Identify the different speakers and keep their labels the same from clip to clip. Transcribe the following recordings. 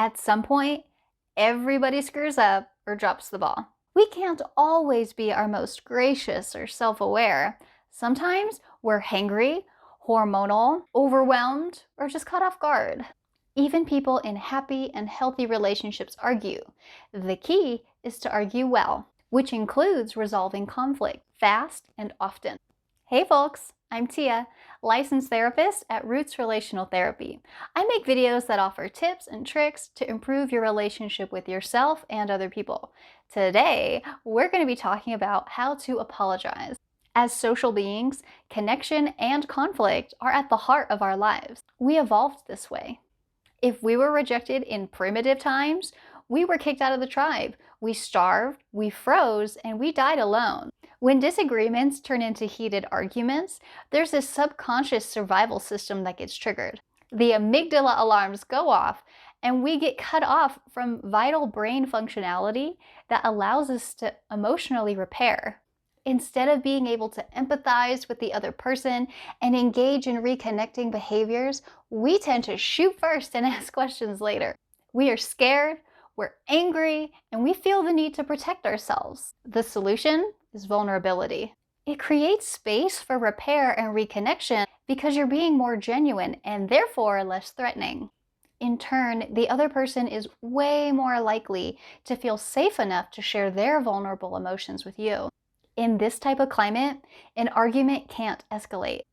Speaker 1: At some point, everybody screws up or drops the ball. We can't always be our most gracious or self-aware. Sometimes we're hangry, hormonal, overwhelmed, or just caught off guard. Even people in happy and healthy relationships argue. The key is to argue well, which includes resolving conflict fast and often. Hey folks, I'm Tia, licensed therapist at Roots Relational Therapy. I make videos that offer tips and tricks to improve your relationship with yourself and other people. Today, we're going to be talking about how to apologize. As social beings, connection and conflict are at the heart of our lives. We evolved this way. If we were rejected in primitive times, we were kicked out of the tribe. We starved, we froze, and we died alone. When disagreements turn into heated arguments, there's this subconscious survival system that gets triggered. The amygdala alarms go off, and we get cut off from vital brain functionality that allows us to emotionally repair. Instead of being able to empathize with the other person and engage in reconnecting behaviors, we tend to shoot first and ask questions later. We are scared, we're angry, and we feel the need to protect ourselves. The solution is vulnerability. It creates space for repair and reconnection because you're being more genuine and therefore less threatening. In turn, the other person is way more likely to feel safe enough to share their vulnerable emotions with you. In this type of climate, an argument can't escalate.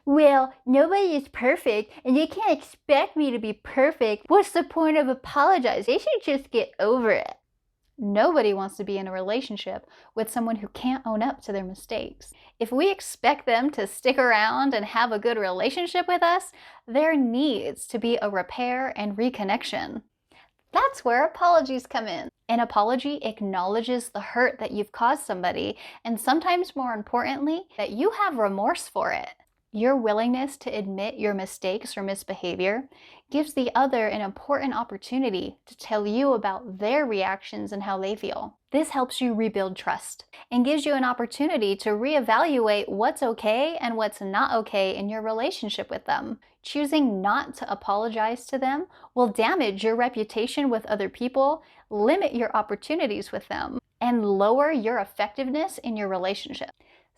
Speaker 1: Well, nobody is perfect, and you can't expect me to be perfect. What's the point of apologizing? They should just get over it. Nobody wants to be in a relationship with someone who can't own up to their mistakes. If we expect them to stick around and have a good relationship with us, there needs to be a repair and reconnection. That's where apologies come in. An apology acknowledges the hurt that you've caused somebody, and sometimes more importantly, that you have remorse for it. Your willingness to admit your mistakes or misbehavior gives the other an important opportunity to tell you about their reactions and how they feel. This helps you rebuild trust and gives you an opportunity to reevaluate what's okay and what's not okay in your relationship with them. Choosing not to apologize to them will damage your reputation with other people, limit your opportunities with them, and lower your effectiveness in your relationship.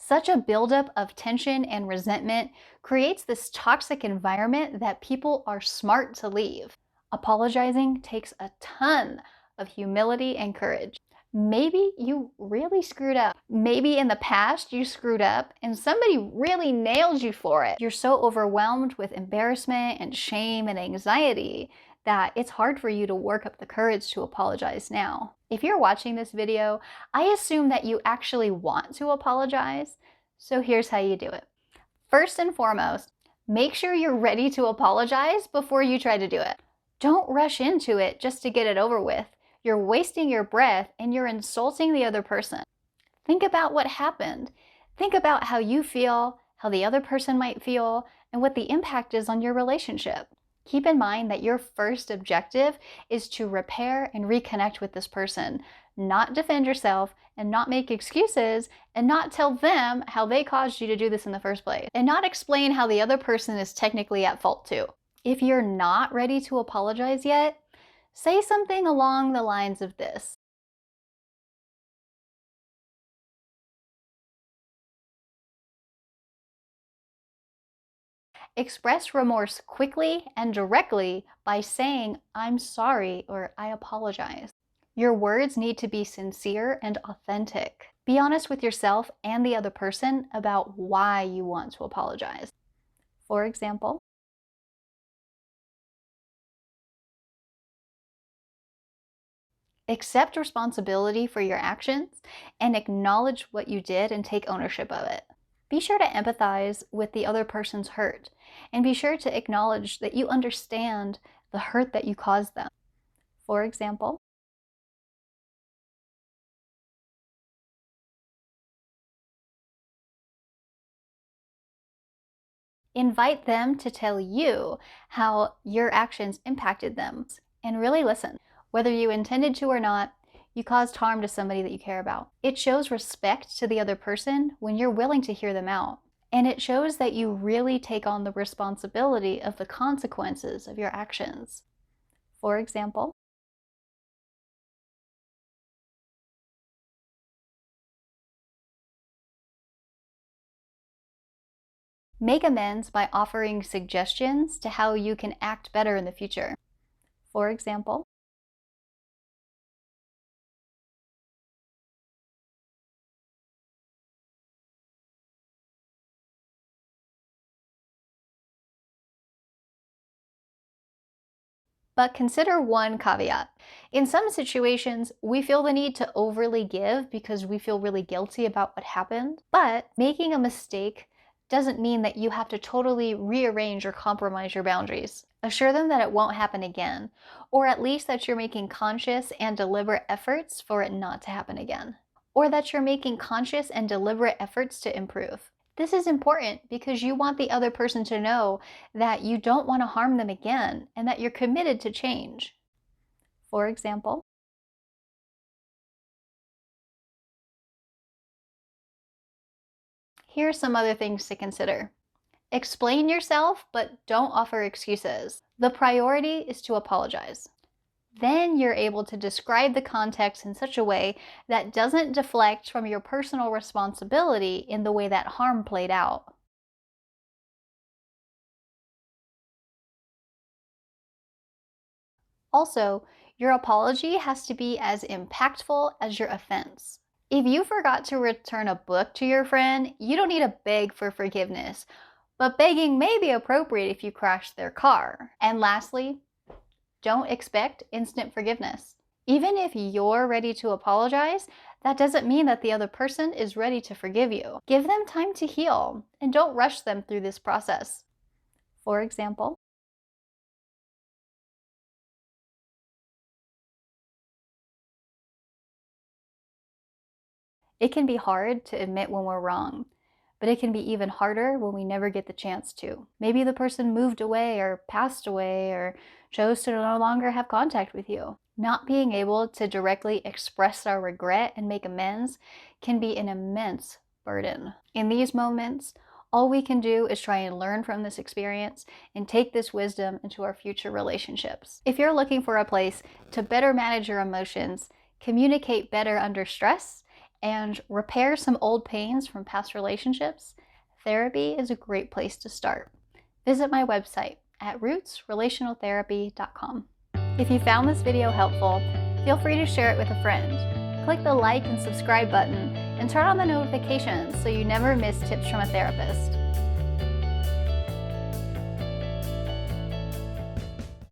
Speaker 1: Such a buildup of tension and resentment creates this toxic environment that people are smart to leave. Apologizing takes a ton of humility and courage. Maybe you really screwed up. Maybe in the past you screwed up and somebody really nailed you for it. You're so overwhelmed with embarrassment and shame and anxiety that it's hard for you to work up the courage to apologize now. If you're watching this video, I assume that you actually want to apologize, so here's how you do it. First and foremost, make sure you're ready to apologize before you try to do it. Don't rush into it just to get it over with. You're wasting your breath and you're insulting the other person. Think about what happened. Think about how you feel, how the other person might feel, and what the impact is on your relationship. Keep in mind that your first objective is to repair and reconnect with this person, not defend yourself and not make excuses and not tell them how they caused you to do this in the first place, and not explain how the other person is technically at fault too. If you're not ready to apologize yet, say something along the lines of this. Express remorse quickly and directly by saying, "I'm sorry" or "I apologize." Your words need to be sincere and authentic. Be honest with yourself and the other person about why you want to apologize. For example, accept responsibility for your actions and acknowledge what you did and take ownership of it. Be sure to empathize with the other person's hurt, and be sure to acknowledge that you understand the hurt that you caused them. For example, invite them to tell you how your actions impacted them, and really listen. Whether you intended to or not, you caused harm to somebody that you care about. It shows respect to the other person when you're willing to hear them out. And it shows that you really take on the responsibility of the consequences of your actions. For example, Make amends by offering suggestions to how you can act better in the future. For example, but consider one caveat. In some situations, we feel the need to overly give because we feel really guilty about what happened. But making a mistake doesn't mean that you have to totally rearrange or compromise your boundaries. Assure them that it won't happen again, or at least that you're making conscious and deliberate efforts for it not to happen again, or that you're making conscious and deliberate efforts to improve. This is important because you want the other person to know that you don't want to harm them again and that you're committed to change. For example, here are some other things to consider. Explain yourself, but don't offer excuses. The priority is to apologize. Then you're able to describe the context in such a way that doesn't deflect from your personal responsibility in the way that harm played out. Also, your apology has to be as impactful as your offense. If you forgot to return a book to your friend, you don't need to beg for forgiveness, but begging may be appropriate if you crashed their car. And lastly, don't expect instant forgiveness. Even if you're ready to apologize, that doesn't mean that the other person is ready to forgive you. Give them time to heal and don't rush them through this process. For example, it can be hard to admit when we're wrong, but it can be even harder when we never get the chance to. Maybe the person moved away or passed away or chose to no longer have contact with you. Not being able to directly express our regret and make amends can be an immense burden. In these moments, all we can do is try and learn from this experience and take this wisdom into our future relationships. If you're looking for a place to better manage your emotions, communicate better under stress, and repair some old pains from past relationships, therapy is a great place to start. Visit my website at rootsrelationaltherapy.com. If you found this video helpful, feel free to share it with a friend. Click the like and subscribe button and turn on the notifications so you never miss tips from a therapist.